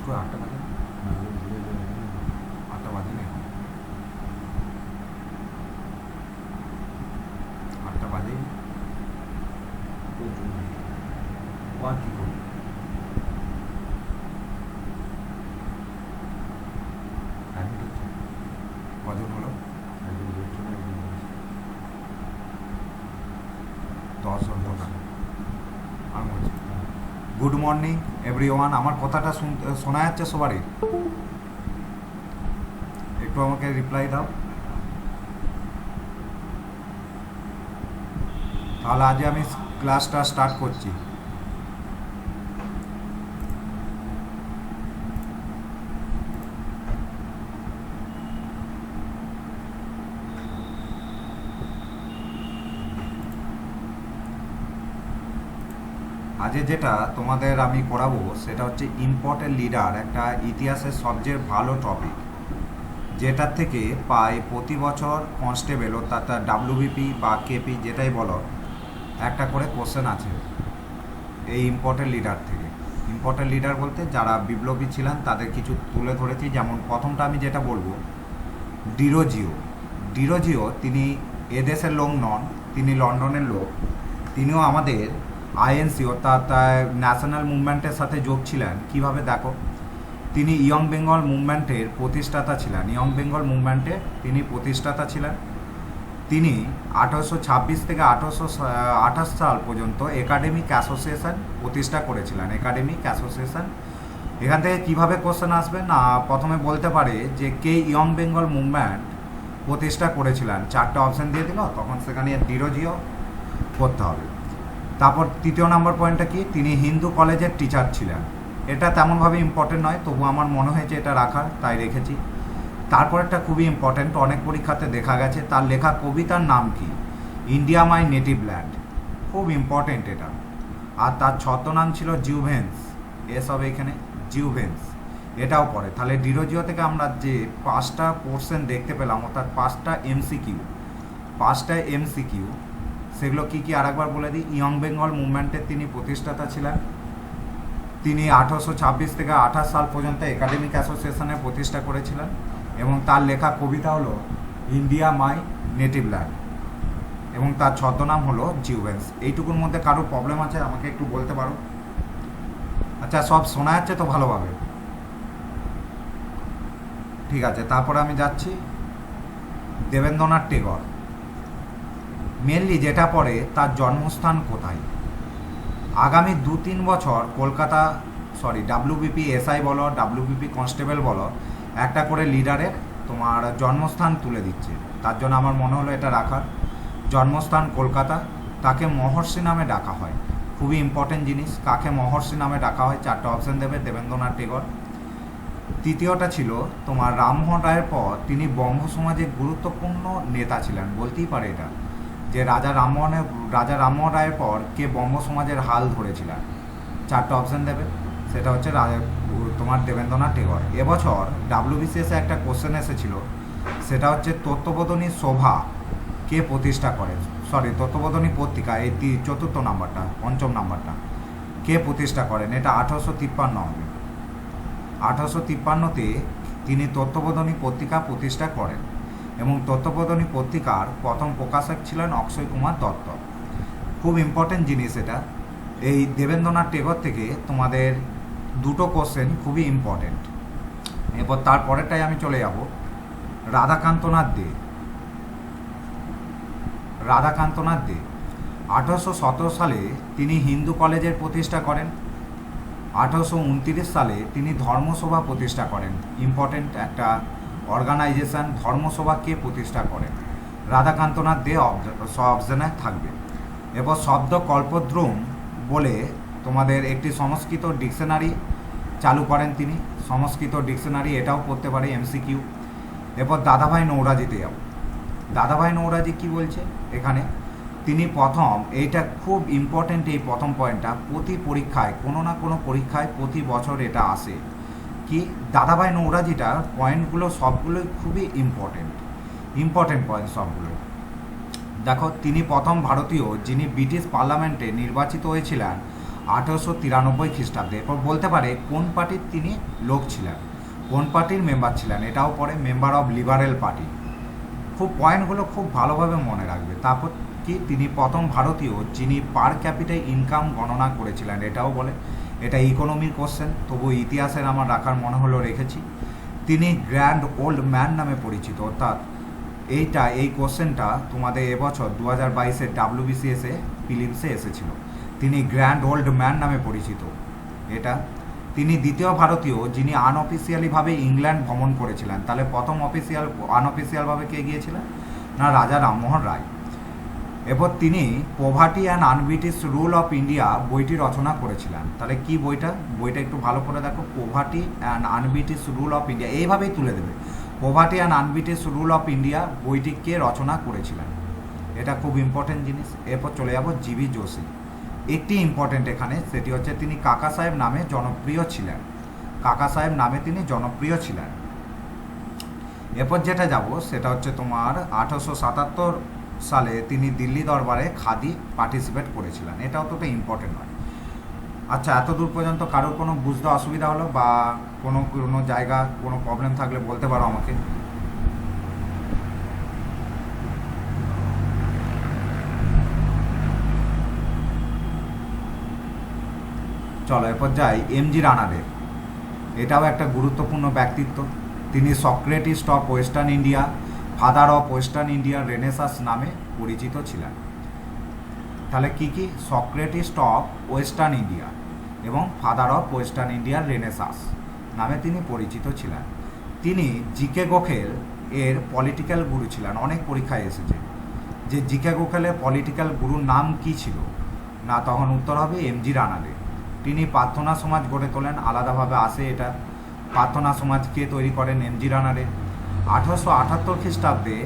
School 8টা বাজে, 8টা বাজে না, 8টা বাজে আর কি করবো? অ্যাডমিট হচ্ছে কজন হলো? 10 জন টোটাল। আর বলছি গুড মর্নিং এভরিওয়ান। আমার কথাটা শোনা যাচ্ছে সবারই? একটু আমাকে রিপ্লাই দাও। তাহলে আজ আমি ক্লাসটা স্টার্ট করছি। আজকে যেটা তোমাদের আমি করাবো সেটা হচ্ছে ইম্পর্টেন্ট লিডার, একটা ইতিহাসের সবচেয়ে ভালো টপিক, যেটার থেকে প্রায় প্রতি বছর কনস্টেবল অর্থাৎ ডাব্লিউবিপি বা কেপি যেটাই বলো, একটা করে কোশ্চেন আছে এই ইম্পর্টেন্ট লিডার থেকে। ইম্পর্টেন্ট লিডার বলতে যারা বিপ্লবী ছিলেন তাদের কিছু তুলে ধরেছি। যেমন প্রথমটা আমি যেটা বলবো, ডিরোজিও। ডিরোজিও তিনি এদেশের লোক নন, তিনি লন্ডনের লোক। তিনিও আমাদের আইএনসি অর্থাৎ ন্যাশনাল মুভমেন্টের সাথে যোগ ছিলেন। কীভাবে দেখো, তিনি ইয়ং বেঙ্গল মুভমেন্টের প্রতিষ্ঠাতা ছিলেন। ইয়ং বেঙ্গল মুভমেন্টের তিনি প্রতিষ্ঠাতা ছিলেন। তিনি 1826 থেকে 1828 সাল পর্যন্ত একাডেমিক অ্যাসোসিয়েশন প্রতিষ্ঠা করেছিলেন। একাডেমিক অ্যাসোসিয়েশন, এখান থেকে কীভাবে কোশ্চেন আসবে না, প্রথমে বলতে পারে যে কে ইয়ং বেঙ্গল মুভমেন্ট প্রতিষ্ঠা করেছিলেন, 4টে অপশান দিয়ে দিল, তখন সেখানে ডিরোজিও করতে হবে। তারপর তৃতীয় নম্বর পয়েন্টটা কি, তিনি হিন্দু কলেজের টিচার ছিলেন। এটা তেমনভাবে ইম্পর্টেন্ট নয়, তবু আমার মনে হয়েছে এটা রাখার, তাই রেখেছি। তারপর একটা খুবই ইম্পর্টেন্ট, অনেক পরীক্ষাতে দেখা গেছে, তার লেখা কবিতার নাম কি, ইন্ডিয়া মাই নেটিভ ল্যান্ড। খুব ইম্পর্টেন্ট এটা। আর তার ছদ্মনাম ছিল জিউভেন্স, এসব এখানে জিউভেন্স, এটাও পড়ে। তাহলে ডিরোজিও থেকে আমরা যে 5টা পোর্শন দেখতে পেলাম, অর্থাৎ 5টা এমসিকিউ, সেগুলো কী কী আরেকবার বলে দিই। ইয়ং বেঙ্গল মুভমেন্টের তিনি প্রতিষ্ঠাতা ছিলেন। তিনি 1826 থেকে 28 সাল পর্যন্ত একাডেমিক অ্যাসোসিয়েশনের প্রতিষ্ঠা করেছিলেন এবং তার লেখা কবিতা হলো ইন্ডিয়া মাই নেটিভ ল্যান্ড এবং তার ছদ্মনাম হলো জিউভেন্স। এইটুকুর মধ্যে কারো প্রবলেম আছে আমাকে একটু বলতে পারো? আচ্ছা, সব শোনা যাচ্ছে তো ভালোভাবে? ঠিক আছে, তারপরে আমি যাচ্ছি দেবেন্দ্রনাথ টেগর। মেনলি যেটা পড়ে তার জন্মস্থান কোথায়। আগামী 2-3 বছর কলকাতা ডাব্লিউবিপি এসআই বলো, ডাব্লিউবিপি কনস্টেবল বলো, একটা করে লিডারের তোমার জন্মস্থান তুলে দিচ্ছে। তার জন্য আমার মনে হলো এটা রাখার। জন্মস্থান কলকাতা, তাকে মহর্ষি নামে ডাকা হয়। খুবই ইম্পর্টেন্ট জিনিস, কাকে মহর্ষি নামে ডাকা হয়, 4টে অপশান দেবে, দেবেন্দ্রনাথ টেগর। তৃতীয়টা ছিল তোমার রামমোহন রায়ের পর তিনি বঙ্গ সমাজের গুরুত্বপূর্ণ নেতা ছিলেন, বলতেই পারে এটা, যে রাজা রামমোহন রায়ের পর কে বঙ্গ সমাজের হাল ধরেছিলেন। 4টে অপশান দেবে, সেটা হচ্ছে তোমার দেবেন্দ্রনাথ টেগর। এবছর ডাব্লিউবিসিএসে একটা কোশ্চেন এসেছিল, সেটা হচ্ছে তত্ত্ববোধিনী সভা কে প্রতিষ্ঠা করেন, তত্ত্ববোধিনী পত্রিকা, এই 4র্থ নাম্বারটা, 5ম নাম্বারটা, কে প্রতিষ্ঠা করেন। এটা 1853 হবে। 1853-তে তিনি তত্ত্ববোধিনী পত্রিকা প্রতিষ্ঠা করেন এবং তত্ত্ববোধিনী পত্রিকার প্রথম প্রকাশক ছিলেন অক্ষয় কুমার দত্ত। খুব ইম্পর্টেন্ট জিনিস এটা। এই দেবেন্দ্রনাথ টেগর থেকে তোমাদের 2টো কোশ্চেন খুবই ইম্পর্টেন্ট। এরপর তারপরেরটাই আমি চলে যাব রাধাকান্তনাথ দে। 1817 সালে তিনি হিন্দু কলেজের প্রতিষ্ঠা করেন। 1829 সালে তিনি ধর্মসভা প্রতিষ্ঠা করেন। ইম্পর্টেন্ট একটা অর্গানাইজেশন, ধর্মসভা কে প্রতিষ্ঠা করেন, রাধাকান্তনাথ দে অপশনে থাকবে। এরপর শব্দ কল্পদ্রুম বলে তোমাদের একটি সংস্কৃত ডিকশনারি চালু করেন তিনি। সংস্কৃত ডিকশনারি, এটাও পড়তে পারে এমসিকিউ। এরপর দাদাভাই নৌরাজিতে যাব। দাদাভাই নৌরাজি কি বলছে এখানে, তিনি প্রথম, এইটা খুব ইম্পর্টেন্ট, এই প্রথম পয়েন্টটা প্রতি পরীক্ষায়, কোনো না কোনো পরীক্ষায় প্রতি বছর এটা আসে কি, দাদাভাই নৌরাজিটার পয়েন্টগুলো সবগুলোই খুবই ইম্পর্টেন্ট পয়েন্ট সবগুলো। দেখো, তিনি প্রথম ভারতীয় যিনি ব্রিটিশ পার্লামেন্টে নির্বাচিত হয়েছিলেন 1893 খ্রিস্টাব্দে। এরপর বলতে পারে কোন পার্টির তিনি লোক ছিলেন, কোন পার্টির মেম্বার ছিলেন, এটাও পরে মেম্বার অফ লিবারেল পার্টি। খুব পয়েন্টগুলো খুব ভালোভাবে মনে রাখবে। তারপর কি তিনি প্রথম ভারতীয় যিনি পার ক্যাপিটাল ইনকাম গণনা করেছিলেন, এটাও বলে। এটা ইকোনমির কোশ্চেন, তবু ইতিহাসের আমার রাখার মনে হলো রেখেছি। তিনি গ্র্যান্ড ওল্ড ম্যান নামে পরিচিত, অর্থাৎ এই কোশ্চেনটা তোমাদের এবছর 2022-এর WBCS-এ প্রিলিমসে এসেছিল। তিনি গ্র্যান্ড ওল্ড ম্যান নামে পরিচিত। এটা তিনি দ্বিতীয় ভারতীয় যিনি আনঅফিসিয়ালিভাবে ইংল্যান্ড ভ্রমণ করেছিলেন। তাহলে প্রথম আনঅফিসিয়ালভাবে কে গিয়েছিলেন না, রাজা রামমোহন রায়। এরপর তিনি poverty and un-British rule of India বইটি রচনা করেছিলেন। তাহলে কি বইটা একটু ভালো করে দেখো, poverty and un-British rule of India, এইভাবেই তুলে দেবে। Poverty and un-British rule of India বইটি কে রচনা করেছিলেন, এটা খুব ইম্পর্টেন্ট জিনিস। এরপর চলে যাব জিভি যোশী। একটি ইম্পর্টেন্ট এখানে, সেটি হচ্ছে তিনি কাকা সাহেব নামে জনপ্রিয় ছিলেন। কাকা সাহেব নামে তিনি জনপ্রিয় ছিলেন। এরপর যেটা যাব সেটা হচ্ছে তোমার 1877 সালে তিনি দিল্লি দরবারে খাদি পার্টিসিপেট করেছিলেন। এটা অতটা ইম্পর্টেন্ট নয়। আচ্ছা, এত দূর পর্যন্ত কারোর কোনো বুঝতে অসুবিধা হলো বা কোনো জায়গা কোনো প্রবলেম থাকলে বলতে পারো আমাকে। চলো এরপর যাই এমজি রানাডে। এটাও একটা গুরুত্বপূর্ণ ব্যক্তিত্ব। তিনি Socrates of western India, father of western India renaissance নামে পরিচিত ছিলেন। তাহলে কি কি, সক্রেটিস্ট অফ ওয়েস্টার্ন ইন্ডিয়া এবং ফাদার অফ ওয়েস্টার্ন ইন্ডিয়ার রেনেসাস নামে তিনি পরিচিত ছিলেন। তিনি জিকে গোখেল এর পলিটিক্যাল গুরু ছিলেন। অনেক পরীক্ষায় এসেছে যে জিকে গোখেলের পলিটিক্যাল গুরুর নাম কি ছিল, না তখন উত্তর হবে এমজি রানাডে। তিনি প্রার্থনা সমাজ গড়ে তোলেন, আলাদাভাবে আসে এটা। প্রার্থনা সমাজ কে তৈরি করেন, এমজি রানাডে। 1878 খ্রিস্টাব্দে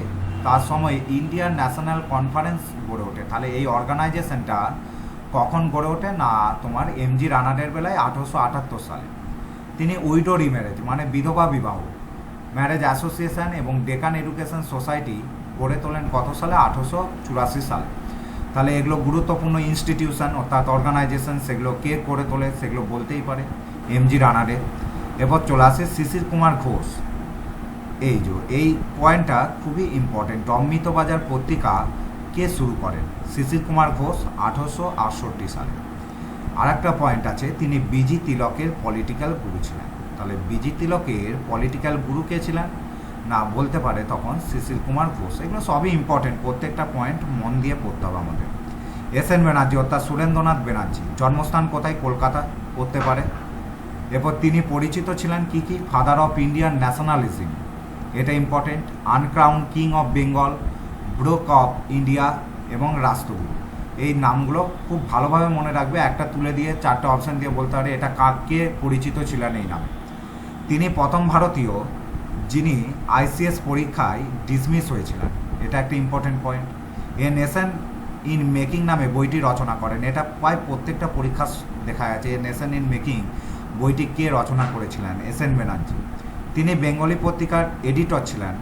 তার সময় ইন্ডিয়ান ন্যাশনাল কনফারেন্স গড়ে ওঠে। তাহলে এই অর্গানাইজেশনটা কখন গড়ে ওঠে, না তোমার এমজি রানাডের বেলায় 1878 সালে। তিনি উইডো রিম্যারেজ মানে বিধবা বিবাহ ম্যারেজ অ্যাসোসিয়েশন এবং ডেকান এডুকেশন সোসাইটি গড়ে তোলেন কত সালে, 1884 সালে। তাহলে এগুলো গুরুত্বপূর্ণ ইনস্টিটিউশন অর্থাৎ অর্গানাইজেশন, সেগুলো কে করে তোলে সেগুলো বলতেই পারে এমজি রানাডে। এরপর চলে আসে শিশির কুমার ঘোষ। এই পয়েন্টটা খুবই ইম্পর্টেন্ট। অমৃতবাজার পত্রিকা কে শুরু করেন, শিশির কুমার ঘোষ 1868 সালে। আর একটা পয়েন্ট আছে, তিনি বিজি তিলকের পলিটিক্যাল গুরু ছিলেন। তাহলে বিজি তিলকের পলিটিক্যাল গুরু কে ছিলেন, না বলতে পারে তখন শিশির কুমার ঘোষ। এগুলো সবই ইম্পর্টেন্ট, প্রত্যেকটা পয়েন্ট মন দিয়ে পড়তে হবে আমাদের। এস.এন. ব্যানার্জি অর্থাৎ সুরেন্দ্রনাথ ব্যানার্জি, জন্মস্থান কোথায়, কলকাতা, পড়তে পারে। এরপর তিনি পরিচিত ছিলেন কি কি, ফাদার অফ ইন্ডিয়ান ন্যাশনালিজম, এটা important. Uncrowned king of Bengal, Burke of India এবং রাষ্ট্রগুরু। এই নামগুলো খুব ভালোভাবে মনে রাখবে। একটা তুলে দিয়ে 4টে অপশান দিয়ে বলতে পারে এটা কাকে পরিচিত ছিলেন এই নামে। তিনি প্রথম ভারতীয় যিনি ICS পরীক্ষায় ডিসমিস হয়েছিলেন, এটা একটা important point. A nation in making নামে বইটি রচনা করেন। এটা প্রায় প্রত্যেকটা পরীক্ষা দেখা গেছে। এ নেশন ইন মেকিং বইটি কে রচনা করেছিলেন, এস.এন. ব্যানার্জি। তিনি বেঙ্গলি পত্রিকার এডিটর ছিলেন,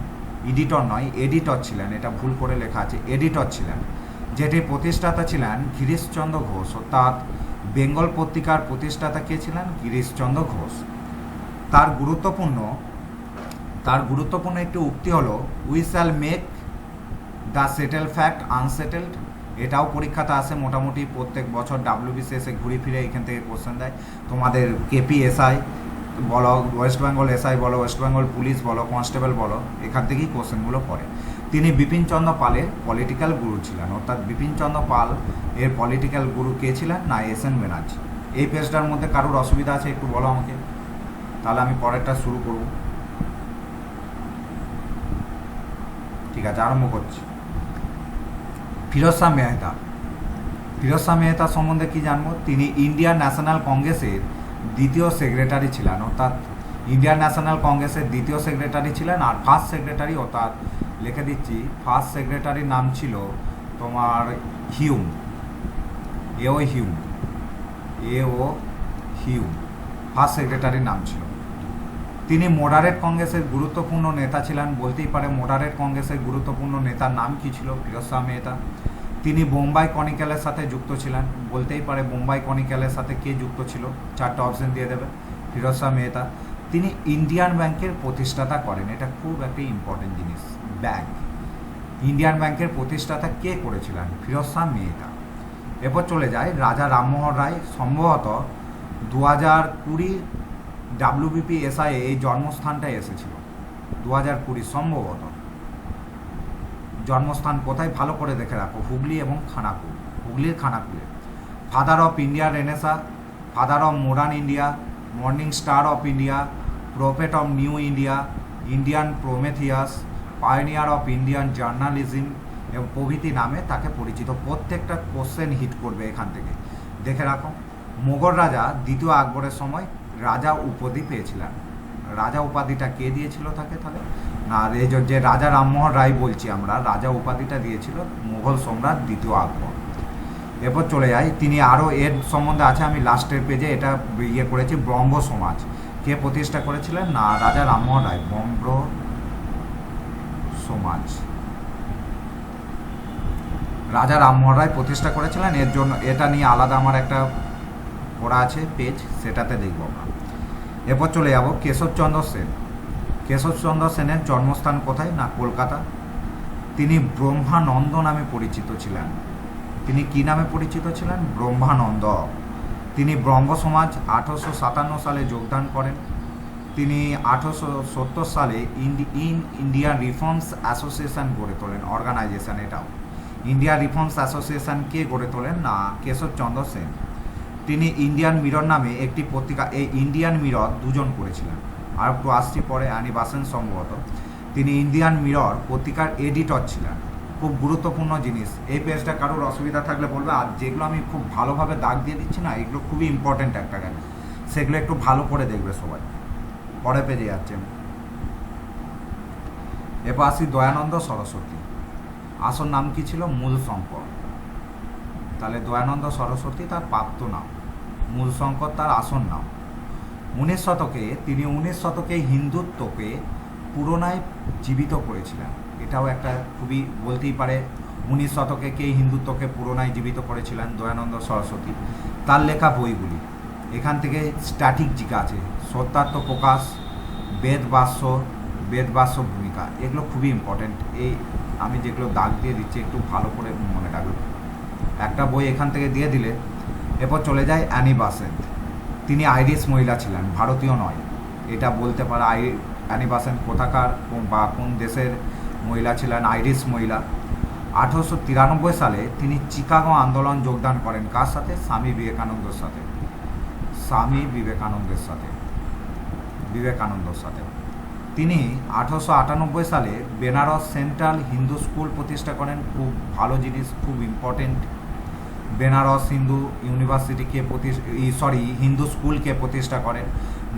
এডিটর ছিলেন, এটা ভুল করে লেখা আছে, এডিটর ছিলেন, যেটির প্রতিষ্ঠাতা ছিলেন গিরিশচন্দ্র ঘোষ। অর্থাৎ বেঙ্গল পত্রিকার প্রতিষ্ঠাতা কে ছিলেন, গিরিশচন্দ্র ঘোষ। তার গুরুত্বপূর্ণ একটি উক্তি হলো we shall make the settle fact unsettled. এটাও পরীক্ষাতে আসে মোটামুটি প্রত্যেক বছর। WBCS-এ ঘুরে ফিরে এখান থেকে কোশ্চেন দেয়। তোমাদের KPSI বলো, ওয়েস্ট বেঙ্গল SI বলো, ওয়েস্ট বেঙ্গল পুলিশ বলো, কনস্টেবল বলো, এখান থেকেই কোশ্চেনগুলো পড়ে। তিনি বিপিনচন্দ্র পালের পলিটিক্যাল গুরু ছিলেন। অর্থাৎ বিপিনচন্দ্র পাল এর পলিটিক্যাল গুরু কে ছিলেন, না এস.এন. ব্যানার্জি। এই পেজটার মধ্যে কারোর অসুবিধা আছে একটু বলো আমাকে, তাহলে আমি পরেরটা শুরু করব। ঠিক আছে, আরম্ভ করছি। ফিরোজ শাহ মেহতা সম্বন্ধে কি জানবো, তিনি ইন্ডিয়ান ন্যাশনাল কংগ্রেসের দ্বিতীয় সেক্রেটারি ছিলেন। অর্থাৎ ইন্ডিয়ান ন্যাশনাল কংগ্রেসের দ্বিতীয় সেক্রেটারি ছিলেন। আর ফার্স্ট সেক্রেটারি, অর্থাৎ লিখে দিচ্ছি, ফার্স্ট সেক্রেটারির নাম ছিল তোমার হিউম, এও হিউম ফার্স্ট সেক্রেটারির নাম ছিল। তিনি মডারেট কংগ্রেসের গুরুত্বপূর্ণ নেতা ছিলেন, বলতেই পারে মডারেট কংগ্রেসের গুরুত্বপূর্ণ নেতার নাম কি ছিল, ফিরোজ শাহ মেহতা। তিনি বোম্বাই ক্রনিক্যালের সাথে যুক্ত ছিলেন। বলতেই পারে বোম্বাই ক্রনিক্যালের সাথে কে যুক্ত ছিল, 4টা অপশন দিয়ে দেবে। ফিরোজ শাহ মেহতা। তিনি ইন্ডিয়ান ব্যাংকের প্রতিষ্ঠাতা করেন, এটা খুব একটা ইম্পর্টেন্ট জিনিস। ব্যাংক, ইন্ডিয়ান ব্যাংকের প্রতিষ্ঠাতা কে করেছিলেন? ফিরোজ শাহ মেহতা। এরপর চলে যায় রাজা রামমোহন রায়। সম্ভবত 2020 WBPSI এই জন্মস্থানটা এসেছিল, 2020 সম্ভবত। জন্মস্থান কোথায় ভালো করে দেখে রাখো, হুগলি এবং খানাকুল, হুগলির খানাকুলে। Father of India renaissance, father of modern India, morning star of India, prophet of new India, Indian Prometheus, pioneer of Indian journalism এবং প্রভৃতি নামে তাকে পরিচিত। প্রত্যেকটা কোশ্চেন হিট করবে এখান থেকে, দেখে রাখো। মোগল রাজা দ্বিতীয় আকবরের সময় রাজা উপাধি পেয়েছিলেন। রাজা উপাধিটা কে দিয়েছিল তাকে? তাহলে না, এই যে রাজা রামমোহন রায় বলছি আমরা, রাজা উপাধিটা দিয়েছিল মুঘল সম্রাট দ্বিতীয় আকবর। এরপর চলে যাই, তিনি আরও এর সম্বন্ধে আছে, আমি লাস্টের পেজে এটা ইয়ে করেছি। ব্রহ্ম সমাজ কে প্রতিষ্ঠা করেছিলেন? না, রাজা রামমোহন রায়। ব্রহ্ম সমাজ রাজা রামমোহন রায় প্রতিষ্ঠা করেছিলেন। এর জন্য এটা নিয়ে আলাদা আমার একটা পড়া আছে পেজ, সেটাতে দেখব আমরা। এরপর চলে যাব কেশবচন্দ্র সেন। কেশবচন্দ্র সেনের জন্মস্থান কোথায়? না, কলকাতা। তিনি ব্রহ্মানন্দ নামে পরিচিত ছিলেন। তিনি কি নামে পরিচিত ছিলেন? ব্রহ্মানন্দ। তিনি ব্রহ্ম সমাজ 1857 সালে যোগদান করেন। তিনি 1870 সালে ইন্ডিয়ান রিফর্মস অ্যাসোসিয়েশন গড়ে তোলেন, অর্গানাইজেশন এটাও। ইন্ডিয়া রিফর্মস অ্যাসোসিয়েশন কে গড়ে তোলেন? না, কেশবচন্দ্র সেন। তিনি ইন্ডিয়ান মিরর নামে একটি পত্রিকা, এই ইন্ডিয়ান মিরর দুজন করেছিলেন, আর একটু আসছি পরে, অ্যানি বাসেন সম্ভবত। তিনি ইন্ডিয়ান মিরর পত্রিকার এডিটর ছিলেন। খুব গুরুত্বপূর্ণ জিনিস। এই পেজটা কারোর অসুবিধা থাকলে বলবে, আর যেগুলো আমি খুব ভালোভাবে দাগ দিয়ে দিচ্ছি না, এগুলো খুবই ইম্পর্টেন্ট একটা গান, সেগুলো একটু ভালো করে দেখবে সবাই। পরে পেজে যাচ্ছে। এরপর আসি দয়ানন্দ সরস্বতী। আসল নাম কি ছিল? মূলশঙ্কর। তাহলে দয়ানন্দ সরস্বতী তার প্রাপ্ত নাম, মূলশঙ্কর তার আসল নাম। 19 শতকে হিন্দুত্বকে পুনরায় জীবিত করেছিলেন। এটাও একটা খুবই, বলতেই পারে 19 শতকে কে হিন্দুত্বকে পুনরায় জীবিত করেছিলেন? দয়ানন্দ সরস্বতী। তার লেখা বইগুলি, এখান থেকে স্ট্যাটিক জিকা আছে, সত্যার্থ প্রকাশ, বেদবাস্য ভূমিকা, এগুলো খুবই ইম্পর্টেন্ট। এই আমি যেগুলো দাগ দিয়ে দিচ্ছি একটু ভালো করে মনে রাখবে। একটা বই এখান থেকে দিয়ে দিলে। এরপর চলে যায় অ্যানি বাসেন্ট। তিনি আইরিশ মহিলা ছিলেন, ভারতীয় নয়। এটা বলতে পারে অ্যানি বাসেন্ট কোথাকার বা কোন দেশের মহিলা ছিলেন? আইরিশ মহিলা। 1893 সালে তিনি চিকাগো আন্দোলন যোগদান করেন। কার সাথে? স্বামী বিবেকানন্দের সাথে। বিবেকানন্দর সাথে। তিনি 1898 সালে বেনারস সেন্ট্রাল হিন্দু স্কুল প্রতিষ্ঠা করেন। খুব ভালো জিনিস, খুব ইম্পর্টেন্ট। বেনারস হিন্দু ইউনিভার্সিটিকে হিন্দু স্কুলকে প্রতিষ্ঠা করেন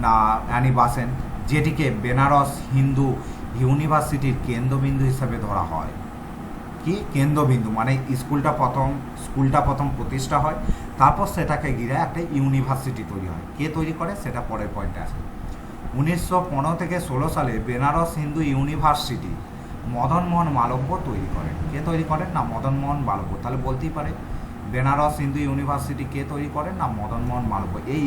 না অ্যানি বাসেন্ট, যেটিকে বেনারস হিন্দু ইউনিভার্সিটির কেন্দ্রবিন্দু হিসাবে ধরা হয়। কি কেন্দ্রবিন্দু? মানে স্কুলটা প্রথম প্রতিষ্ঠা হয়, তারপর সেটাকে ঘিরে একটা ইউনিভার্সিটি তৈরি হয়। কে তৈরি করে সেটা পরের পয়েন্টে আসে। 1915 থেকে 16 সালে বেনারস হিন্দু ইউনিভার্সিটি মদন মোহন মালব্য তৈরি করেন। কে তৈরি করেন? না, মদন মোহন মালব্য। তাহলে বলতেই পারে বেনারস হিন্দু ইউনিভার্সিটি কে তৈরি করেন? না, মদন মোহন মালব্য। এই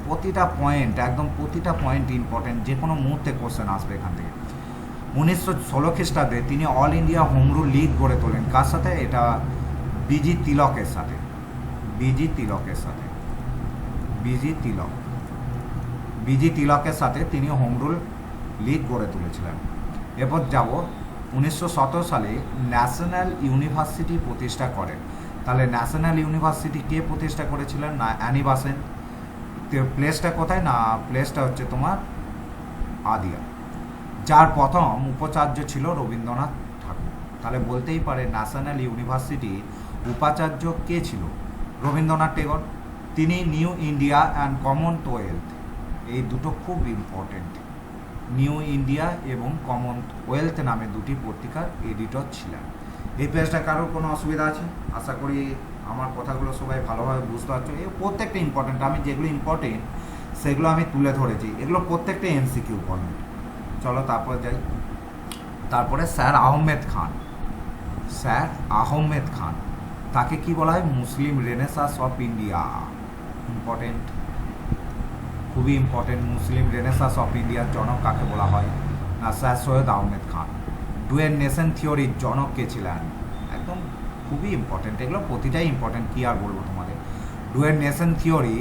প্রতিটা পয়েন্ট, একদম প্রতিটা পয়েন্ট ইম্পর্টেন্ট, যে কোনো মুহূর্তে কোশ্চেন আসবে এখান থেকে। 1916 খ্রিস্টাব্দে তিনি all India home rule League গড়ে তোলেন। কার সাথে? এটা বিজি তিলকের সাথে। বিজি তিলকের সাথে তিনি হোম রুল লীগ গড়ে তুলেছিলেন। এরপর যাব 1917 সালে ন্যাশনাল ইউনিভার্সিটি প্রতিষ্ঠা করেন। তাহলে ন্যাশনাল ইউনিভার্সিটি কে প্রতিষ্ঠা করেছিলেন? না, অ্যানি বাসেন্ট। প্লেসটা কোথায়? না, প্লেসটা হচ্ছে তোমার আদিয়া, যার প্রথম উপাচার্য ছিল রবীন্দ্রনাথ ঠাকুর। তাহলে বলতেই পারে ন্যাশনাল ইউনিভার্সিটি উপাচার্য কে ছিল? রবীন্দ্রনাথ টেগর। তিনি নিউ ইন্ডিয়া অ্যান্ড কমনওয়েলথ, এই দুটো খুব ইম্পর্টেন্ট। নিউ ইন্ডিয়া এবং কমনওয়েলথ নামে দুটি পত্রিকার এডিটর ছিলেন। এই পেজটা কারোর কোনো অসুবিধা আছে? আশা করি আমার কথাগুলো সবাই ভালোভাবে বুঝতে পারছো। এই প্রত্যেকটা ইম্পর্টেন্ট, আমি যেগুলো ইম্পর্টেন্ট সেগুলো আমি তুলে ধরেছি। এগুলো প্রত্যেকটা এমসিকিউ পয়েন্ট। চলো তারপরে যাই। তারপরে স্যার আহমেদ খান। স্যার আহমেদ খান। তাকে কি বলা হয়? মুসলিম রেনেসাস অফ ইন্ডিয়া। ইম্পর্টেন্ট, খুবই ইম্পর্টেন্ট। মুসলিম রেনেসাস অফ ইন্ডিয়ার জনক কাকে বলা হয়? না, sir Syed Ahmed Khan. Dual nation থিওরির জনক কে ছিলেন? একদম খুবই ইম্পর্টেন্ট, এগুলো প্রতিটাই ইম্পর্টেন্ট, কী আর বলবো তোমাদের। ডুয়েল নেশন থিওরি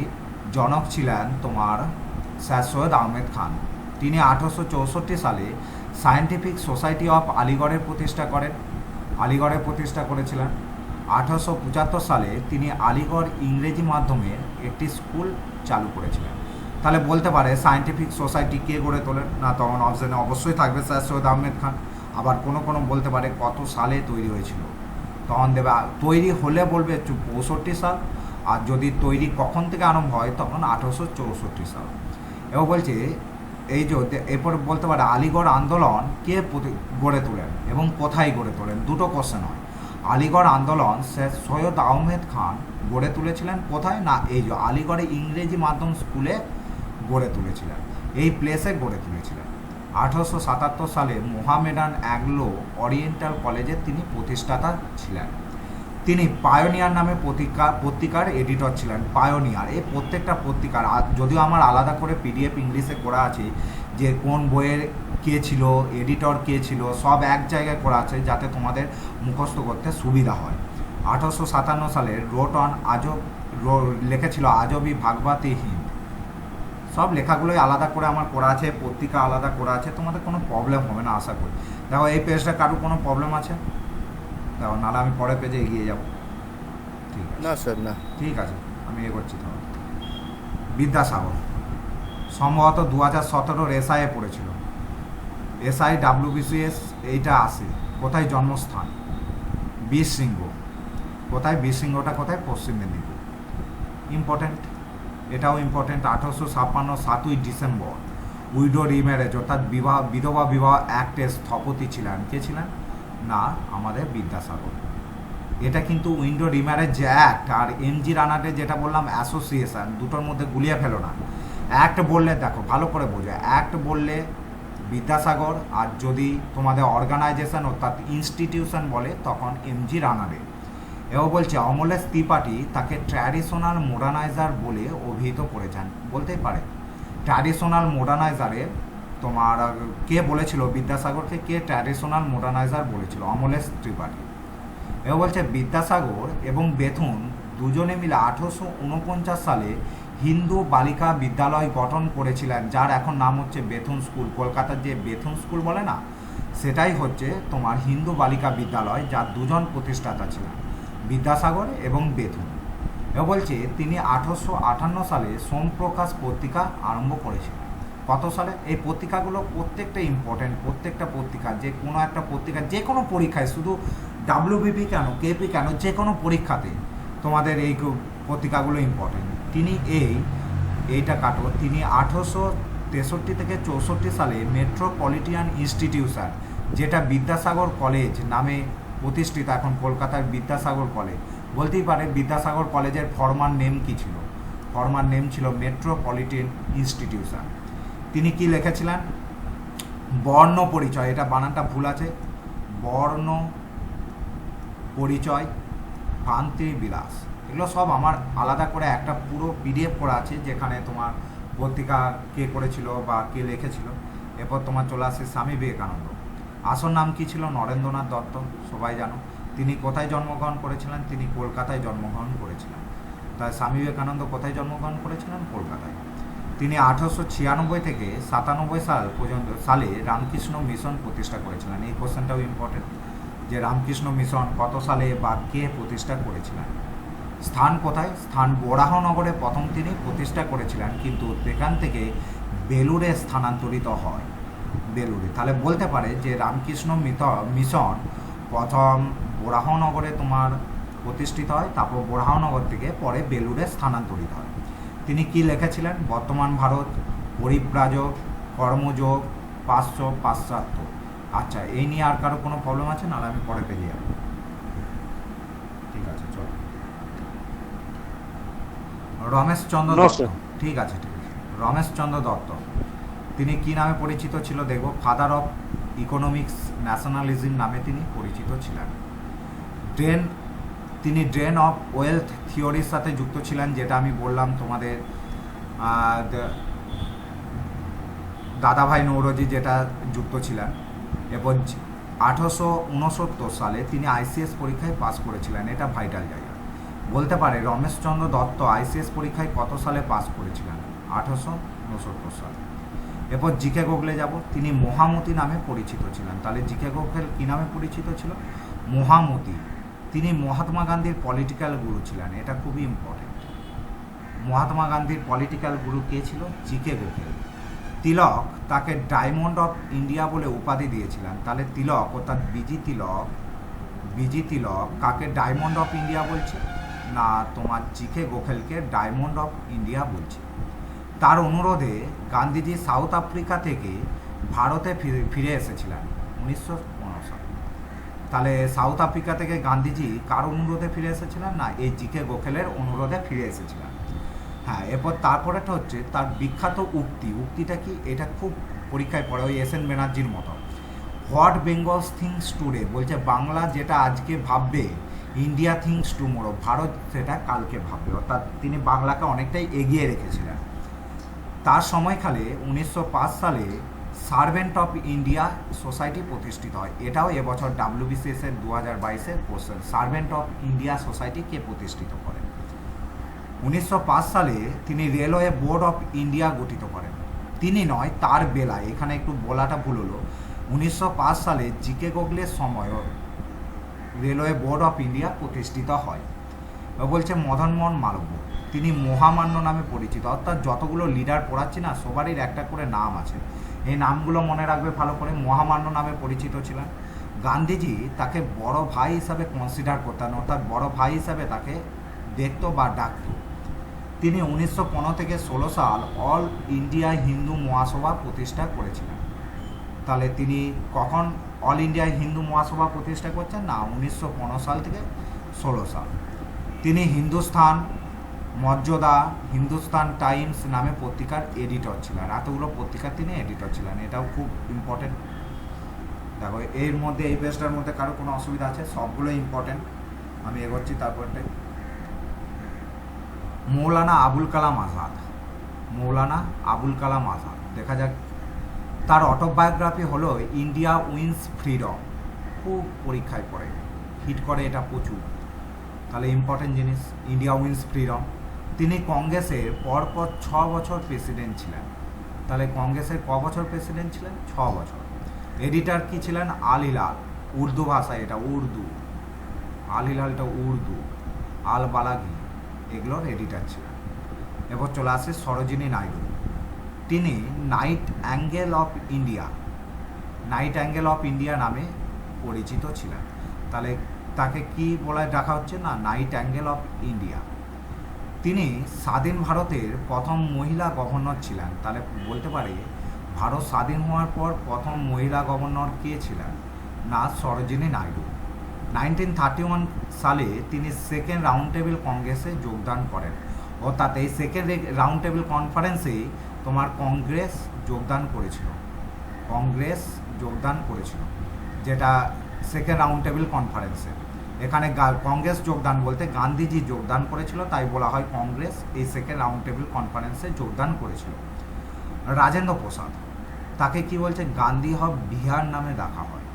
জনক ছিলেন তোমার স্যার সৈয়দ আহমেদ খান। তিনি 1864 সালে সায়েন্টিফিক সোসাইটি অফ আলিগড়ের প্রতিষ্ঠা করেন। আলিগড়ে প্রতিষ্ঠা করেছিলেন। 1875 সালে তিনি আলিগড় ইংরেজি মাধ্যমের একটি স্কুল চালু করেছিলেন। তাহলে বলতে পারে সায়েন্টিফিক সোসাইটি কে গড়ে তোলেন? না, তখন অপশানে অবশ্যই থাকবে স্যার সৈয়দ আহমেদ খান। আবার কোনো কোনো বলতে পারে কত সালে তৈরি হয়েছিল, তখন দেবে তৈরি হলে বলবে 65 সাল, আর যদি তৈরি কখন থেকে আরম্ভ হয় তখন 1864 সাল। এবার বলছে এই যে এরপর বলতে পারে আলিগড় আন্দোলন কে গড়ে তোলেন এবং কোথায় গড়ে তোলেন? দুটো কোশ্চেন হয়। আলিগড় আন্দোলন স্যার সৈয়দ আহমেদ খান গড়ে তুলেছিলেন কোথায়? না, এই যে আলিগড়ে ইংরেজি মাধ্যম স্কুলে গড়ে তুলেছিলেন, এই প্লেসে গড়ে তুলেছিলেন। 1877 সালে মোহামেডান অ্যাংলো ওরিয়েন্টাল কলেজের তিনি প্রতিষ্ঠাতা ছিলেন। তিনি পায়োনিয়ার নামে পত্রিকার এডিটর ছিলেন। পায়োনিয়ার, এই প্রত্যেকটা পত্রিকার, যদিও আমার আলাদা করে পিডিএফ ইংলিশে করা আছে যে কোন বইয়ের কে ছিল, এডিটর কে ছিল, সব এক জায়গায় করা আছে যাতে তোমাদের মুখস্থ করতে সুবিধা হয়। 1857 সালে রোট অন আজব লিখেছিল আজবি ভাগবতী হিন্দ। সব লেখাগুলোই আলাদা করে আমার করা আছে, পত্রিকা আলাদা করা আছে, তোমাদের কোনো প্রবলেম হবে না আশা করি। দেখো এই পেজটা কারোর কোনো প্রবলেম আছে? দেখো, নাহলে আমি পরের পেজে এগিয়ে যাব। ঠিক আছে, না স্যার, না। ঠিক আছে, আমি এগোচ্ছি তাহলে। বিদ্যাসাগর সম্ভবত 2017 এসআইয়ে পড়েছিল। এসআই WBCS এইটা আসে কোথায়? জন্মস্থান বীরসিংহ। কোথায় বীরসিংহটা? কোথায়? পশ্চিম মেদিনীপুর। ইম্পর্টেন্ট, এটাও ইম্পর্টেন্ট। 1856 7ই ডিসেম্বর উইডো রিম্যারেজ অর্থাৎ বিধবা বিবাহ অ্যাক্টের স্থপতি ছিলেন। কে ছিলেন? না, আমাদের বিদ্যাসাগর। এটা কিন্তু উইন্ডো রিম্যারেজ যে অ্যাক্ট আর MG রানাডে যেটা বললাম অ্যাসোসিয়েশন, দুটোর মধ্যে গুলিয়ে ফেলো না। অ্যাক্ট বললে দেখো ভালো করে বোঝো, অ্যাক্ট বললে বিদ্যাসাগর, আর যদি তোমাদের অর্গানাইজেশন অর্থাৎ ইনস্টিটিউশন বলে তখন MG রানাডে। এও বলছে অমলেশ ত্রিপাঠী তাকে ট্র্যাডিশনাল মডার্নাইজার বলে অভিহিত করেছেন। বলতেই পারে ট্র্যাডিশনাল মডার্নাইজারে তোমার কে বলেছিল বিদ্যাসাগরকে? কে ট্র্যাডিশনাল মডার্নাইজার বলেছিল? অমলেশ ত্রিপাঠী। এও বলছে বিদ্যাসাগর এবং বেথুন দুজনে মিলে 1849 সালে হিন্দু বালিকা বিদ্যালয় গঠন করেছিলেন, যার এখন নাম হচ্ছে বেথুন স্কুল। কলকাতার যে বেথুন স্কুল বলে না, সেটাই হচ্ছে তোমার হিন্দু বালিকা বিদ্যালয়, যার দুজন প্রতিষ্ঠাতা ছিলেন, বিদ্যাসাগর এবং বেথুন। এও বলছে তিনি 1858 সালে সোমপ্রকাশ পত্রিকা আরম্ভ করেছিলেন। কত সালে? এই পত্রিকাগুলো প্রত্যেকটা ইম্পর্টেন্ট, প্রত্যেকটা পত্রিকা, যে কোনো একটা পত্রিকা যে কোনো পরীক্ষায়, শুধু WBP কেন, KP কেন, যে কোনো পরীক্ষাতে তোমাদের এই পত্রিকাগুলো ইম্পর্টেন্ট। তিনি এইটা কাটো, তিনি 1863 থেকে 64 সালে মেট্রোপলিটিয়ান ইনস্টিটিউশন, যেটা বিদ্যাসাগর কলেজ নামে প্রতিষ্ঠিত, এখন কলকাতার বিদ্যাসাগর কলেজ। বলতেই পারে বিদ্যাসাগর কলেজের ফর্মাল নেম কী ছিল? ফর্মাল নেম ছিল মেট্রোপলিটন ইনস্টিটিউশন। তিনি কি লিখেছিলেন? বর্ণ পরিচয়, এটা বানানটা ভুল আছে, বর্ণ পরিচয়, ভ্রান্তি বিলাস, এগুলো সব আমার আলাদা করে একটা পুরো PDF করা আছে, যেখানে তোমার পত্রিকা কে করেছিল বা কে লিখেছিল। এরপর তোমার চলে আসে স্বামী বিবেকানন্দ। আসল নাম কি ছিল? নরেন্দ্রনাথ দত্ত, সবাই জানো। তিনি কোথায় জন্মগ্রহণ করেছিলেন? তিনি কলকাতায় জন্মগ্রহণ করেছিলেন। তাই স্বামী বিবেকানন্দ কোথায় জন্মগ্রহণ করেছিলেন? কলকাতায়। তিনি 1896 থেকে 97 সাল পর্যন্ত রামকৃষ্ণ মিশন প্রতিষ্ঠা করেছিলেন। এই কোশ্চেনটাও ইম্পর্টেন্ট যে রামকৃষ্ণ মিশন কত সালে বা কে প্রতিষ্ঠা করেছিলেন। স্থান কোথায়? স্থান বরাহনগরে প্রথম তিনি প্রতিষ্ঠা করেছিলেন, কিন্তু সেখান থেকে বেলুড়ে স্থানান্তরিত হয়। বেলুড়ে, তাহলে বলতে পারে যে রামকৃষ্ণ মিশন প্রথম বরাহনগরে তোমার প্রতিষ্ঠিত হয়, তারপর বরাহনগর থেকে পরে বেলুড়ে স্থানান্তরিত হয়। তিনি কি লিখেছিলেন? বর্তমান ভারত, পরিব্রাজক, কর্মযোগ, পাশ্চাত্য। আচ্ছা, এই নিয়ে আর কারো কোনো প্রবলেম আছে? নাহলে আমি পরে পেয়ে যাব। ঠিক আছে, চলো। রমেশচন্দ্র দত্ত। ঠিক আছে, রমেশচন্দ্র দত্ত তিনি কি নামে পরিচিত ছিল? দেখব, ফাদার অফ ইকোনমিক্স ন্যাশনালিজম নামে তিনি পরিচিত ছিলেন। ড্রেন তিনি ড্রেন অফ ওয়েলথ থিওরির সাথে যুক্ত ছিলেন, যেটা আমি বললাম তোমাদের দাদাভাই নৌরোজি যেটা যুক্ত ছিলেন। এবং 1869 সালে তিনি আইসিএস পরীক্ষায় পাস করেছিলেন, এটা ভাইটাল জায়গা। বলতে পারে রমেশচন্দ্র দত্ত আইসিএস পরীক্ষায় কত সালে পাস করেছিলেন? 1869 সালে। এরপর জিকে গোখলে যাব, তিনি মহামতি নামে পরিচিত ছিলেন। তাহলে জিকে গোখলে কী নামে পরিচিত ছিল? মহামতি। তিনি মহাত্মা গান্ধীর পলিটিক্যাল গুরু ছিলেন, এটা খুবই ইম্পর্টেন্ট। মহাত্মা গান্ধীর পলিটিক্যাল গুরু কে ছিল? জিকে গোখলে। তিলক তাকে ডায়মন্ড অফ ইন্ডিয়া বলে উপাধি দিয়েছিলেন। তাহলে তিলক অর্থাৎ বিজি তিলক কাকে ডায়মন্ড অফ ইন্ডিয়া বলছে? না, তোমার জিকে গোখেলকে ডায়মন্ড অফ ইন্ডিয়া বলছে। তার অনুরোধে গান্ধীজি সাউথ আফ্রিকা থেকে ভারতে ফিরে এসেছিলেন 1915 সালে। তাহলে সাউথ আফ্রিকা থেকে গান্ধীজি কার অনুরোধে ফিরে এসেছিলেন? না, এই জিকে গোখেলের অনুরোধে ফিরে এসেছিলেন। হ্যাঁ, এরপর তারপরেটা হচ্ছে তার বিখ্যাত উক্তিটা কি? এটা খুব পরীক্ষায় পড়ে, ওই এস এন ব্যানার্জির মতো। হোয়াট বেঙ্গল থিংস টুডে, বলছে বাংলা যেটা আজকে ভাববে, ইন্ডিয়া থিংস টুমোরো, ভারত সেটা কালকে ভাববে। অর্থাৎ তিনি বাংলাকে অনেকটাই এগিয়ে রেখেছিলেন। তার সময়কালে 1905 সালে সার্ভেন্ট অফ ইন্ডিয়া সোসাইটি প্রতিষ্ঠিত হয়। এটাও এবছর WBCS-এর 2022-এর question. Servant of India society কে প্রতিষ্ঠিত করে? 1905 সালে তিনি রেলওয়ে বোর্ড অফ ইন্ডিয়া গঠিত করেন। তিনি নয়, তার বেলায়, এখানে একটু বলাটা ভুল হলো, 1905 সালে জিকে গোখলের সময় রেলওয়ে বোর্ড অফ ইন্ডিয়া প্রতিষ্ঠিত হয়। বলছে মদনমোহন মালব্য, তিনি মহামান্য নামে পরিচিত। অর্থাৎ যতগুলো লিডার পড়াচ্ছি না, সবারই একটা করে নাম আছে, এই নামগুলো মনে রাখবে ভালো করে। মহামান্য নামে পরিচিত ছিলেন। গান্ধীজি তাকে বড় ভাই হিসাবে কনসিডার করতেন, অর্থাৎ বড় ভাই হিসাবে তাকে দেখত বা ডাকত। তিনি 1915 থেকে 16 সাল অল ইন্ডিয়া হিন্দু মহাসভা প্রতিষ্ঠা করেছিলেন। তাহলে তিনি কখন অল ইন্ডিয়া হিন্দু মহাসভা প্রতিষ্ঠা করছেন? না, 1915 সাল থেকে 16 সাল। তিনি হিন্দুস্তান মর্যাদা, হিন্দুস্তান টাইমস নামে পত্রিকার এডিটর ছিলেন। এতগুলো পত্রিকার তিনি এডিটর ছিলেন, এটাও খুব ইম্পর্টেন্ট। দেখো এর মধ্যে, এই পেজটার মধ্যে কারো কোনো অসুবিধা আছে? সবগুলো ইম্পর্টেন্ট। আমি এগোচ্ছি তারপরটাই। মৌলানা আবুল কালাম আজাদ, মৌলানা আবুল কালাম আজাদ, দেখা যাক। তার অটোবায়োগ্রাফি হলো ইন্ডিয়া উইন্স ফ্রিডম। খুব পরীক্ষায় পড়ে, হিট করে এটা প্রচুর। তাহলে ইম্পর্টেন্ট জিনিস, ইন্ডিয়া উইন্স ফ্রিডম। তিনি কংগ্রেসের পরপর 6 বছর প্রেসিডেন্ট ছিলেন। তাহলে কংগ্রেসের ক বছর প্রেসিডেন্ট ছিলেন? 6 বছর। এডিটার কি ছিলেন? আল হিলাল, উর্দু ভাষায়, এটা উর্দু, আল হিলালটা উর্দু, আল বালাগি, এগুলোর এডিটার ছিলেন। এরপর চলে আসে সরোজিনী নাইডু। তিনি নাইট অ্যাঙ্গেল অফ ইন্ডিয়া নামে পরিচিত ছিলেন। তাহলে তাকে কি বলে ডাকা হচ্ছে? না, নাইট অ্যাঙ্গেল অফ ইন্ডিয়া। তিনি স্বাধীন ভারতের প্রথম মহিলা গভর্নর ছিলেন। তাহলে বলতে পারে ভারত স্বাধীন হওয়ার পর প্রথম মহিলা গভর্নর কে ছিলেন? না, সরোজিনী নাইডু। 1931 সালে তিনি সেকেন্ড রাউন্ড টেবিল কংগ্রেসে যোগদান করেন। অর্থাৎ এই সেকেন্ড রাউন্ড টেবিল কনফারেন্সে তোমার কংগ্রেস যোগদান করেছিল, যেটা সেকেন্ড রাউন্ড টেবিল কনফারেন্সে। এখানে কংগ্রেস যোগদান বলতে গান্ধীজি যোগদান করেছিল, তাই বলা হয় কংগ্রেস এই সেকেন্ড রাউন্ড টেবিল কনফারেন্সে যোগদান করেছিল। রাজেন্দ্র প্রসাদ, তাকে কি বলছে? গান্ধী অফ বিহার নামে ডাকা হয়।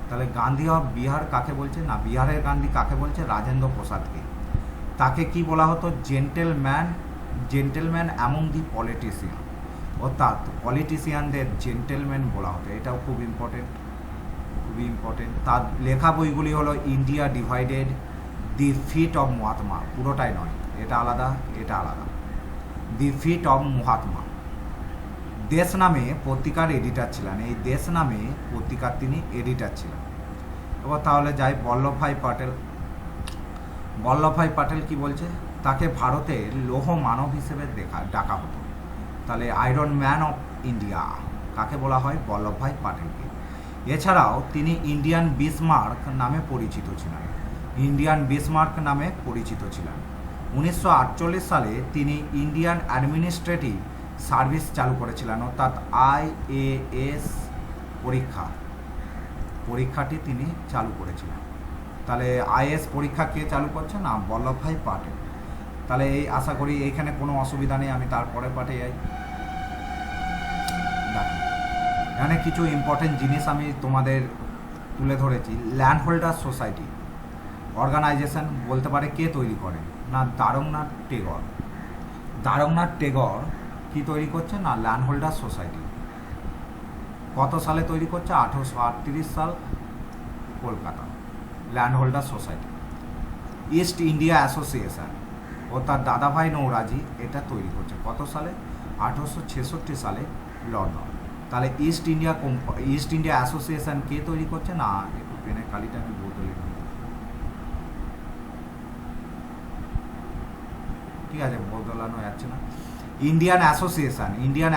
তাহলে গান্ধী অফ বিহার কাকে বলছে? না, বিহারের গান্ধী কাকে বলছে? রাজেন্দ্র প্রসাদকে। তাকে কি বলা হতো? জেন্টেলম্যান অ্যামং দি পলিটিশিয়ান, অর্থাৎ পলিটিশিয়ানদের জেন্টেলম্যান বলা হতো। এটাও খুব ইম্পর্টেন্ট। তার লেখা বইগুলি হলো India divided, the feet of Mahatma, পুরোটাই নয়, এটা আলাদা, দি ফিট অফ মহাত্মা। দেশ নামে পত্রিকার এডিটার ছিলেন। এই দেশ নামে পত্রিকার তিনি এডিটার ছিলেন। এবার তাহলে যাই বল্লভভাই পাটেল কি বলছে? তাকে ভারতের লৌহ মানব হিসেবে ডাকা হতো। তাহলে আয়রন ম্যান অফ ইন্ডিয়া কাকে বলা হয়? বল্লভভাই পাটেলকে। এছাড়াও তিনি ইন্ডিয়ান বিসমার্ক নামে পরিচিত ছিলেন। 1948 সালে তিনি ইন্ডিয়ান অ্যাডমিনিস্ট্রেটিভ সার্ভিস চালু করেছিলেন, অর্থাৎ IAS পরীক্ষাটি তিনি চালু করেছিলেন। তাহলে আইএস পরীক্ষা কে চালু করছে? না, বল্লভভাই পাটেল। তাহলে এই আশা করি এইখানে কোনো অসুবিধা নেই। আমি তারপরে পাটে যাই। দেখো এখানে কিছু ইম্পর্টেন্ট জিনিস আমি তোমাদের তুলে ধরেছি। ল্যান্ড হোল্ডার সোসাইটি অর্গানাইজেশন বলতে পারে কে তৈরি করে? না, দ্বারকনাথ টেগর। দ্বারকনাথ টেগর কি তৈরি করছে? না, ল্যান্ড হোল্ডার সোসাইটি। কত সালে তৈরি করছে? 1838 সাল, Kolkata. Land holder society. East India Association ও তার দাদাভাই নৌরাজি এটা তৈরি করছে কত সালে? 1866 সালে, লন্ডন। তাহলে ইস্ট ইন্ডিয়া অ্যাসোসিয়েশন কে তৈরি করছে? না, একটু পেনের কালিটা আমি বোতলে ঠিক আছে, বদলানো যাচ্ছে না। ইন্ডিয়ান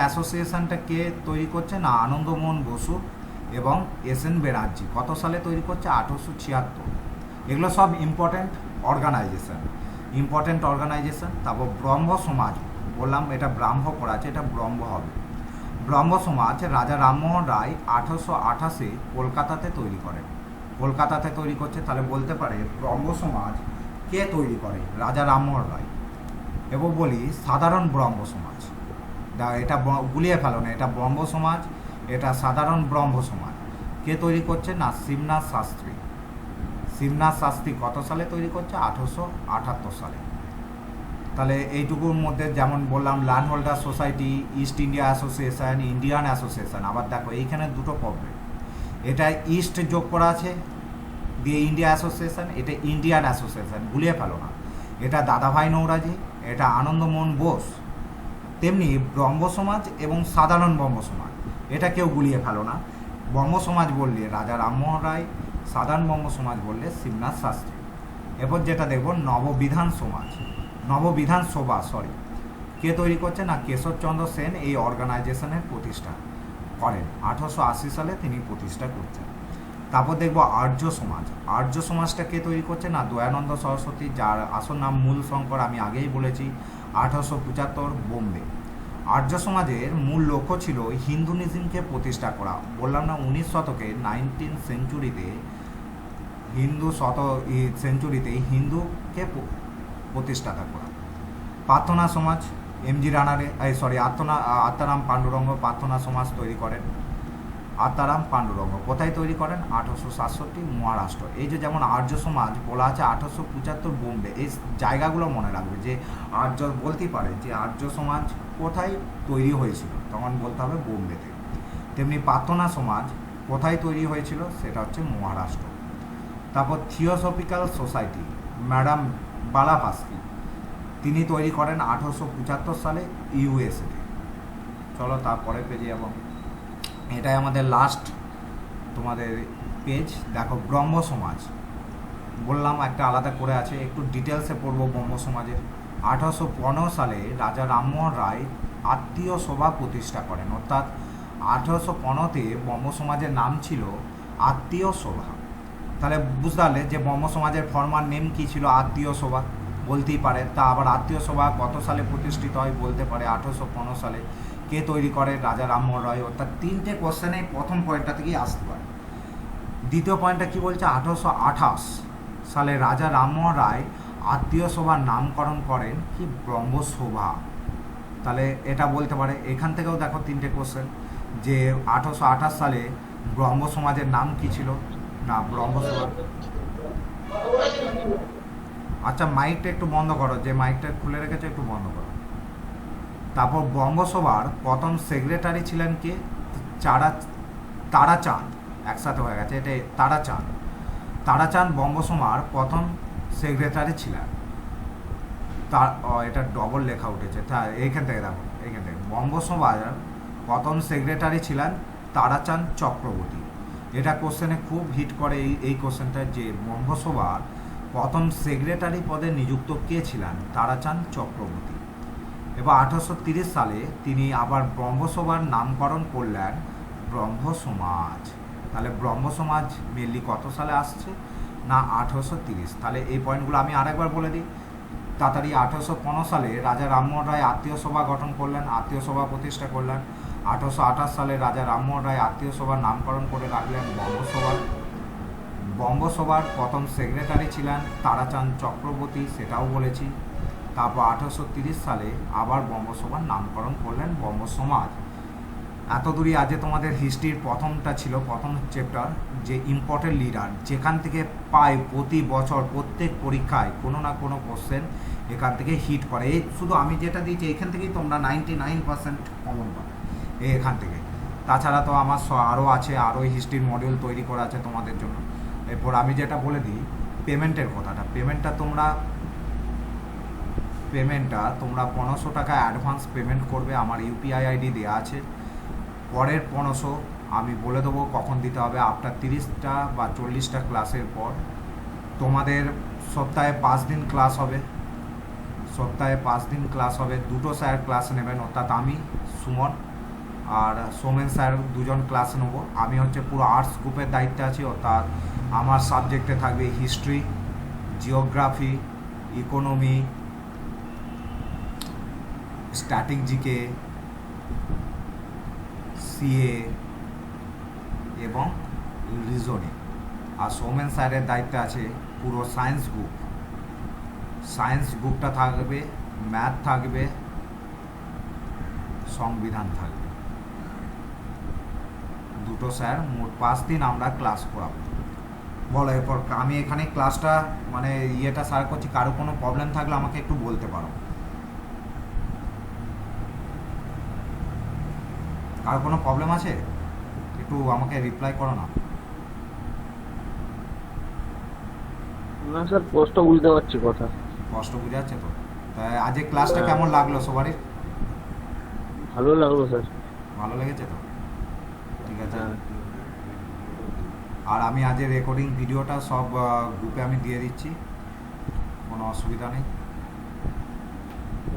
অ্যাসোসিয়েশনটা কে তৈরি করছে? না, আনন্দমোহন বসু এবং এস এন ব্যানার্জি। কত সালে তৈরি করছে? 1876। এগুলো সব ইম্পর্ট্যান্ট অর্গানাইজেশন। তারপর ব্রহ্ম সমাজ, বললাম এটা ব্রাহ্ম করা আছে, এটা ব্রহ্ম হবে। ব্রহ্ম সমাজ রাজা রামমোহন রায় 1828 কলকাতাতে তৈরি করেন। কলকাতাতে তৈরি করছে, তাহলে বলতে পারে ব্রহ্ম সমাজ কে তৈরি করে? রাজা রামমোহন রায়। এবং বলি সাধারণ ব্রহ্ম সমাজ, এটা গুলিয়ে ফেলো না, এটা ব্রহ্ম সমাজ, এটা সাধারণ ব্রহ্ম সমাজ। কে তৈরি করছে? না, শিবনাথ শাস্ত্রী কত সালে তৈরি করছে? 1878 সালে। তাহলে এইটুকুর মধ্যে যেমন বললাম land holder society, East India association, Indian association. আবার দেখো এইখানে দুটো প্রবলেম, এটা ইস্ট যোগ করা আছে দিয়ে ইন্ডিয়া অ্যাসোসিয়েশন, এটা ইন্ডিয়ান অ্যাসোসিয়েশন, ভুলিয়ে ফেলো না। এটা দাদাভাই নৌরাজি, এটা আনন্দমোহন বোস। তেমনি ব্রহ্ম সমাজ এবং সাধারণ ব্রহ্ম সমাজ, এটা কেউ গুলিয়ে ফেলো না। ব্রহ্ম সমাজ বললে রাজা রামমোহন রায়, সাধারণ ব্রহ্ম সমাজ বললে শিবনাথ শাস্ত্রী। এরপর যেটা দেখব নববিধান সভা কে তৈরি করছে? না, কেশবচন্দ্র সেন এই অর্গানাইজেশনের প্রতিষ্ঠা করেন। 1880 সালে তিনি প্রতিষ্ঠা করছেন। তারপর দেখব আর্য সমাজটা কে তৈরি করছে? না, দয়ানন্দ সরস্বতী, যার আসল নাম মূল শঙ্কর, আমি আগেই বলেছি। 1875 বোম্বে। আর্য সমাজের মূল লক্ষ্য ছিল হিন্দুইজমকে প্রতিষ্ঠা করা। বললাম না 19 শতকে 19 সেঞ্চুরিতে হিন্দুকে প্রতিষ্ঠাতা করা। প্রার্থনা সমাজ এমজি রানারে আত্মারাম পাণ্ডুরঙ্গ প্রার্থনা সমাজ তৈরি করেন। আত্মারাম পাণ্ডুরঙ্গ কোথায় তৈরি করেন? 1867 মহারাষ্ট্র। এই যে যেমন আর্য সমাজ বলা আছে 1875 বোম্বে, এই জায়গাগুলো মনে রাখবে যে আর্য বলতেই পারে যে আর্য সমাজ কোথায় তৈরি হয়েছিল, তখন বলতে হবে বোম্বেতে। তেমনি প্রার্থনা সমাজ কোথায় তৈরি হয়েছিল? সেটা হচ্ছে মহারাষ্ট্র। তারপর থিওসফিক্যাল সোসাইটি ম্যাডাম বালাভাস্কি, তিনি তৈরি করেন 1875 সালে ইউএসএতে। চলো তারপরে পেজে যাব, এটাই আমাদের লাস্ট তোমাদের পেজ। দেখো ব্রহ্ম সমাজ বললাম একটা আলাদা করে আছে, একটু ডিটেলসে পড়বো ব্রহ্ম সমাজের। 1815 সালে রাজা রামমোহন রায় আত্মীয় সভা প্রতিষ্ঠা করেন, অর্থাৎ 1815-তে ব্রহ্ম সমাজের নাম ছিল আত্মীয় সভা। তাহলে বুঝতে পারলে যে ব্রহ্ম সমাজের ফর্মাল নেম কী ছিল? আত্মীয় সভা বলতেই পারে। তা আবার আত্মীয় সভা কত সালে প্রতিষ্ঠিত হয়? বলতে পারে 1815 সালে। কে তৈরি করে? রাজা রামমোহন রায়। অর্থাৎ তিনটে কোশ্চেনে প্রথম পয়েন্টটা থেকেই আসতে পারে। দ্বিতীয় পয়েন্টটা কি বলছে? 1828 সালে রাজা রামমোহন রায় আত্মীয় সভার নামকরণ করেন কি? ব্রহ্মসভা। তাহলে এটা বলতে পারে। এখান থেকেও দেখো তিনটে কোশ্চেন, যে 1828 সালে ব্রহ্ম সমাজের নাম কি ছিল? না, ব্রহ্মসভা। আচ্ছা মাইকটা একটু বন্ধ করো, যে মাইকটা খুলে রেখেছে একটু বন্ধ করো। তারপর ব্রহ্মসভার প্রথম সেক্রেটারি ছিলেন কে? তারাচাঁদ, একসাথে হয়ে গেছে, এটা তারাচাঁদ ব্রহ্মসভার প্রথম সেক্রেটারি ছিলেন। এটা ডবল লেখা উঠেছে, এইখান থেকে দেখো, এইখান থেকে ব্রহ্মসভার প্রথম সেক্রেটারি ছিলেন তারাচাঁদ চক্রবর্তী। এটা কোশ্চেনে খুব হিট করে এই কোশ্চেনটা, যে ব্রহ্মসভার প্রথম সেক্রেটারি পদে নিযুক্ত কে ছিলেন? তারাচাঁদ চক্রবর্তী। এবার 1830 সালে তিনি আবার ব্রহ্মসভার নামকরণ করলেন ব্রহ্ম সমাজ। তাহলে ব্রহ্ম সমাজ মেনলি কত সালে আসছে? না, 1830। তাহলে এই পয়েন্টগুলো আমি আরেকবার বলে দিই তাড়াতাড়ি। 1815 সালে রাজা রামমোহন রায় আত্মীয় সভা গঠন করলেন, আত্মীয় সভা প্রতিষ্ঠা করলেন। 1828 সালে রাজা রামমোহন রায় আত্মীয় সভার নামকরণ করে রাখলেন বঙ্গসভার প্রথম সেক্রেটারি ছিলেন তারাচাঁদ চক্রবর্তী, সেটাও বলেছি। তারপর 1830 সালে আবার বঙ্গসভার নামকরণ করলেন বঙ্গ সমাজ। এত দূরই আজকে তোমাদের হিস্ট্রির প্রথমটা ছিল, প্রথম চ্যাপ্টার, যে ইম্পর্টেন্ট লিডার, যেখান থেকে পায় প্রতি বছর প্রত্যেক পরীক্ষায় কোনো না কোনো কোশ্চেন এখান থেকে হিট করে। এই শুধু আমি যেটা দিয়েছি এখান থেকেই তোমরা 99% কমন পাবে এখান থেকে। তাছাড়া তো আমার আরও আছে, আরও হিস্ট্রির মডিউল তৈরি করা আছে তোমাদের জন্য। এরপর আমি যেটা বলে দিই পেমেন্টের কথাটা, পেমেন্টটা তোমরা 1500 টাকা অ্যাডভান্স পেমেন্ট করবে, আমার ইউপিআই আইডি দেওয়া আছে। পরের 1500 আমি বলে দেবো কখন দিতে হবে, আফটার 30টা বা 40টা ক্লাসের পর। তোমাদের সপ্তাহে 5 দিন ক্লাস হবে, সপ্তাহে 5 দিন ক্লাস হবে। দুটো স্যার ক্লাস নেবেন, অর্থাৎ আমি সুমন আর সোমেন স্যার দুজন ক্লাস নেব। আমি হচ্ছে পুরো আর্টস গ্রুপের দায়িত্বে আছি, অর্থাৎ আমার সাবজেক্টে থাকবে history, geography, economy, static GK, CA এবং রিজনিং। আর সৌমেন স্যারের দায়িত্বে আছে পুরো সায়েন্স গ্রুপ। সায়েন্স গ্রুপটা থাকবে, ম্যাথ থাকবে, সংবিধান থাকবে। দুটো স্যার, মোট 5 দিন আমরা ক্লাস করাবো। বলো এরপর আমি এখানে ক্লাসটা মানে ইয়েটা স্যার করছি, কারো কোনো প্রবলেম থাকলে আমাকে একটু বলতে পারো। কারো কোনো প্রবলেম আছে একটু আমাকে রিপ্লাই করো না। না স্যার, স্পষ্ট বুঝতে পারছি কথা। কষ্ট বুঝে যাচ্ছে তো? তাই আজকে ক্লাসটা কেমন লাগলো সবারই? ভালো লাগলো স্যার। ভালো লেগেছে তো? ঠিক আছে। হ্যাঁ। আর আমি আজকে রেকর্ডিং ভিডিওটা সব গ্রুপে আমি দিয়ে দিচ্ছি, কোনো অসুবিধা নেই।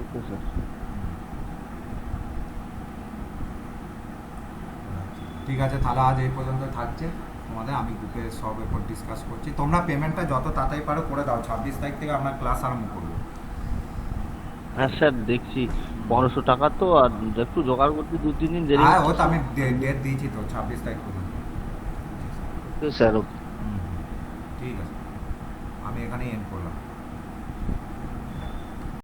Okay sir. ঠিক আছে, তাহলে আজ এই পর্যন্ত থাকছে তোমাদের। আমি গ্রুপে সব এরপর ডিসকাস করছি। তোমরা পেমেন্টটা যত তাড়াতাড়ি পারো করে দাও, 26 তারিখ থেকে আমরা ক্লাস আরম্ভ করবো। হ্যাঁ স্যার, দেখছি 1500 টাকা তো, আর একটু জোগাড় করতে 2-3 দিন দেরি হ্যাঁ, ও হচ্ছে। তো আমি ডেট দিয়েছি তো 26 তারিখ পর্যন্ত। ওকে স্যার, ওকে। ঠিক আছে, আমি এখানেই এন্ড করলাম।